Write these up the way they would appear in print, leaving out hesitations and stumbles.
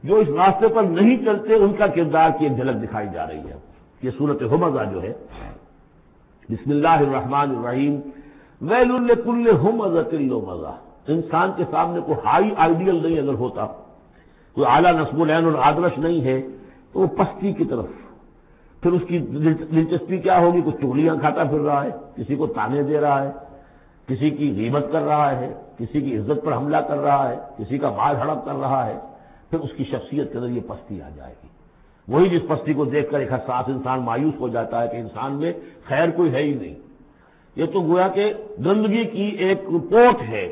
جو اس راستے پر نہیں چلتے ان کا کردار کی ایک جھلک دکھائی جا رہی ہے۔ یہ سورۃ ہمزہ جو ہے، بسم اللہ الرحمن الرحیم، ویل لکل ہمزۃ لمزہ، انسان کے سامنے کوئی ہائی آئیڈیل نہیں اگر ہوتا، کوئی اعلیٰ نصب العین العادرش نہیں ہے، تو وہ پستی کی طرف، پھر اس کی دلچسپی کیا ہوگی؟ کچھ چغلیاں کھاتا پھر رہا ہے، کسی کو تانے دے رہا ہے، کسی کی غیبت کر رہا ہے، کسی کی عزت پر حملہ کر رہا ہے، کسی کا مال ہڑپ کر رہا ہے، پھر اس کی شخصیت کے اندر یہ پستی آ جائے گی۔ وہی جس پستی کو دیکھ کر ایک حساس انسان مایوس ہو جاتا ہے کہ انسان میں خیر کوئی ہے ہی نہیں، یہ تو گویا کہ گندگی کی ایک رپورٹ ہے۔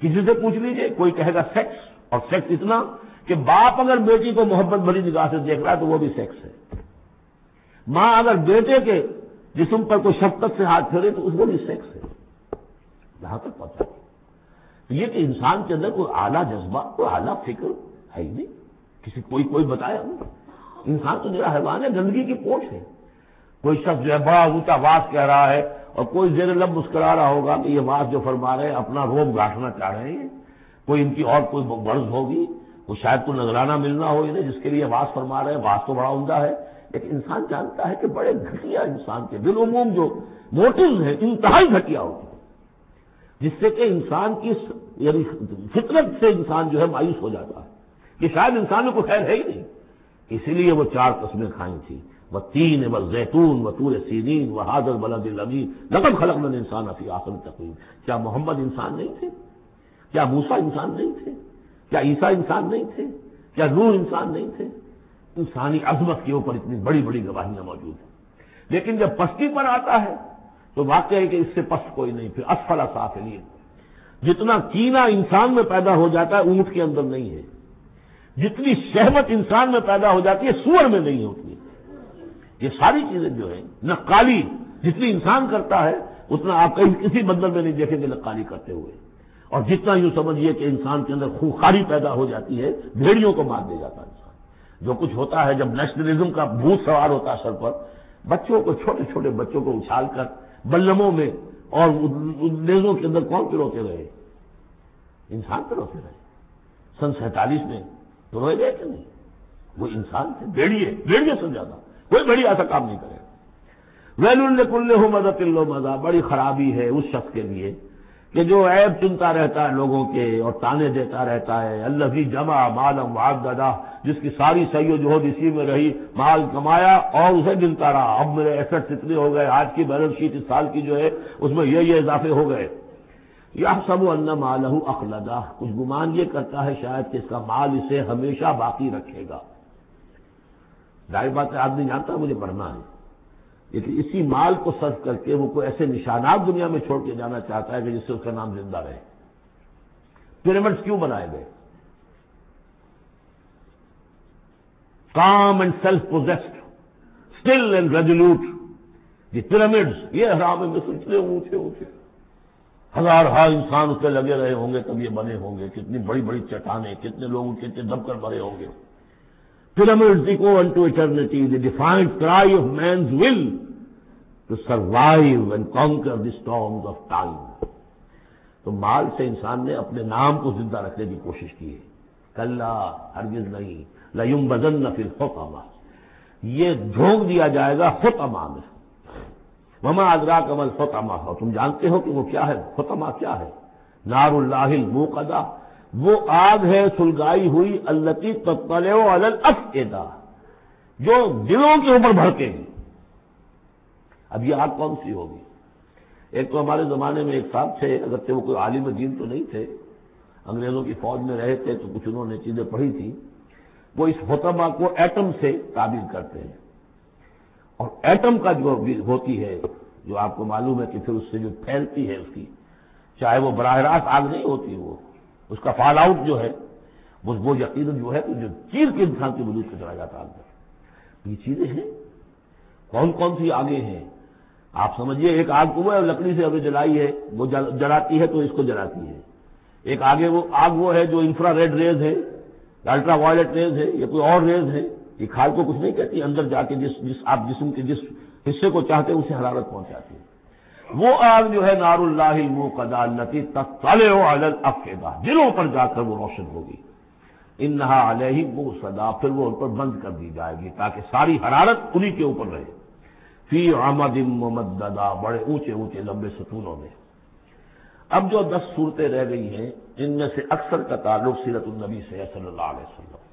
کسی سے پوچھ لیجئے، کوئی کہے گا سیکس، اور سیکس اتنا کہ باپ اگر بیٹی کو محبت بھری نگاہ سے دیکھ رہا ہے تو وہ بھی سیکس ہے، ماں اگر بیٹے کے جسم پر کوئی شفقت سے ہاتھ پھیرے تو اس کو بھی سیکس ہے، یہاں تک پہنچا۔ تو یہ کہ انسان کے اندر کوئی اعلیٰ جذبہ، کوئی اعلیٰ فکر ہے ہی نہیں، کسی کوئی بتایا ہمیں؟ انسان تو میرا حیوان ہے، گندگی کی پوچھ ہے۔ کوئی شخص جو ہے بڑا اونچا واز کہہ رہا ہے اور کوئی زیر لب مسکرا رہا ہوگا کہ یہ واز جو فرما رہے ہیں اپنا روب گاٹنا چاہ رہے ہیں، کوئی ان کی اور کوئی غرض ہوگی، وہ شاید کوئی نذرانہ ملنا ہو انہیں جس کے لیے واز فرما رہے ہیں۔ واز تو بڑا عمدہ ہے، لیکن انسان جانتا ہے کہ بڑے گھٹیا انسان کے بالعموم جو موٹیوز ہیں انتہائی گھٹیا ہوتے ہیں، جس سے کہ انسان کی یعنی فطرت سے انسان جو ہے مایوس ہو جاتا ہے کہ شاید انسان میں کوئی خیر ہے ہی نہیں۔ اسی لیے وہ 4 قسمیں کھائیں تھیں، والتین والزیتون وطور سینین وہذا البلد الامین لقد خلقنا الانسان فی احسن تقویم۔ کیا محمد انسان نہیں تھے؟ کیا موسیٰ انسان نہیں تھے؟ کیا عیسیٰ انسان نہیں تھے؟ کیا نوح انسان نہیں تھے؟ انسانی عظمت کے اوپر اتنی بڑی بڑی گواہیاں موجود ہیں، لیکن جب پستی پر آتا ہے تو واقعہ ہے کہ اس سے پست کوئی نہیں، پھر اسفل سافلین۔ جتنا کینہ انسان میں پیدا ہو جاتا ہے اونٹ کے اندر نہیں ہے، جتنی شہوت انسان میں پیدا ہو جاتی ہے سور میں نہیں ہوتی۔ یہ ساری چیزیں جو ہیں، نقالی جتنی انسان کرتا ہے اتنا آپ کہیں کسی بندر میں نہیں دیکھیں گے نقالی کرتے ہوئے، اور جتنا یوں سمجھیے کہ انسان کے اندر خوخاری پیدا ہو جاتی ہے، بھیڑیوں کو مار دے جاتا ہے انسان۔ جو کچھ ہوتا ہے جب نیشنلزم کا بھوت سوار ہوتا ہے سر پر، بچوں کو، چھوٹے چھوٹے بچوں کو اچھال کر بلموں میں اور نیزوں کے اندر کون پروتے رہے؟ انسان پروتے رہے۔ سن 47 میں تو روئے گئے کہ نہیں؟ وہ انسان تھے، بھیڑیے سے زیادہ کوئی بھیڑیا ایسا کام نہیں کرے۔ ویل لکل ہمزۃ لمزہ، بڑی خرابی ہے اس شخص کے لیے کہ جو عیب چنتا رہتا ہے لوگوں کے اور تانے دیتا رہتا ہے۔ الذی جمع مالا وعددہ، جس کی ساری سعی و جہد اسی میں رہی، مال کمایا اور اسے گنتا رہا، اب میرے ایسٹس اتنے ہو گئے، آج کی بیلنس شیٹ اس سال کی جو ہے اس میں یہ اضافے ہو گئے۔ یحسب ان مالہ اخلدہ، کچھ گمان یہ کرتا ہے شاید کہ اس کا مال اسے ہمیشہ باقی رکھے گا۔ ظاہر بات ہے آدمی جانتا ہے مجھے پڑھنا ہے، لیکن اسی مال کو صرف کر کے وہ کوئی ایسے نشانات دنیا میں چھوڑ کے جانا چاہتا ہے کہ جس سے اس کا نام زندہ رہے۔ پیرامڈز کیوں بنائے گئے؟ Calm and self possessed, still and resolute. یہ پیرامڈز، یہ حرام میں اتنے اونچے اونچے، ہزار انسان اس پہ لگے رہے ہوں گے تب یہ بنے ہوں گے، کتنی بڑی بڑی چٹانیں، کتنے لوگ کتنے دب کر مرے ہوں گے۔ Pyramids echo unto eternity, the defiant cry of man's will to survive and conquer the storms of time. تو مال سے انسان نے اپنے نام کو زندہ رکھنے کی کوشش کی ہے۔ کلا، ہرگز نہیں، لَيُنبَذَنَّ فِي الْحُطَمَةِ، یہ جھونک دیا جائے گا حطمہ میں۔ وَمَا أَدْرَاكَ مَا الْحُطَمَةُ، اور تم جانتے ہو کہ وہ کیا ہے؟ حطمہ کیا ہے؟ نار اللہ الموقدہ، وہ آگ ہے سلگائی ہوئی، التی تطلع علی الافئدہ، جو دلوں کے اوپر بھڑکے گی۔ اب یہ آگ کون سی ہوگی؟ ایک تو ہمارے زمانے میں ایک صاحب تھے، اگرچہ وہ کوئی عالم دین تو نہیں تھے، انگریزوں کی فوج میں رہے تھے تو کچھ انہوں نے چیزیں پڑھی تھی، وہ اس حطمہ کو ایٹم سے تعبیر کرتے ہیں، اور ایٹم کا جو ہوتی ہے، جو آپ کو معلوم ہے کہ پھر اس سے جو پھیلتی ہے اس کی، چاہے وہ براہ راست آگ نہیں ہوتی، وہ اس کا فال آؤٹ جو ہے وہ یقیناً جو ہے جو چیر کے انسان کی وجود سے چلا جاتا ہے۔ یہ چیزیں ہیں، کون کون سی آگیں ہیں؟ آپ سمجھیے ایک آگ کو وہ لکڑی سے ابھی جلائی ہے، وہ جلاتی ہے تو اس کو جلاتی ہے۔ ایک آگ وہ ہے جو انفرا ریڈ ریز ہے، الٹرا وائلٹ ریز ہے، یہ کوئی اور ریز ہے، یہ کھال کو کچھ نہیں کہتی، اندر جا کے جس آپ جسم کے جس حصے کو چاہتے ہیں اسے حرارت پہنچاتی ہے۔ وہ آگ جو ہے نار اللہ الموقدہ التی تطلع علی الافئدہ، دلوں پر جا کر وہ روشن ہوگی۔ انہا علیہم موصدا، پھر وہ ان پر بند کر دی جائے گی تاکہ ساری حرارت انہی کے اوپر رہے، فی عمد ممددہ، بڑے اونچے اونچے لمبے ستونوں میں۔ اب جو 10 صورتیں رہ گئی ہیں ان میں سے اکثر کا تعلق سیرت النبی سے صلی اللہ علیہ وسلم۔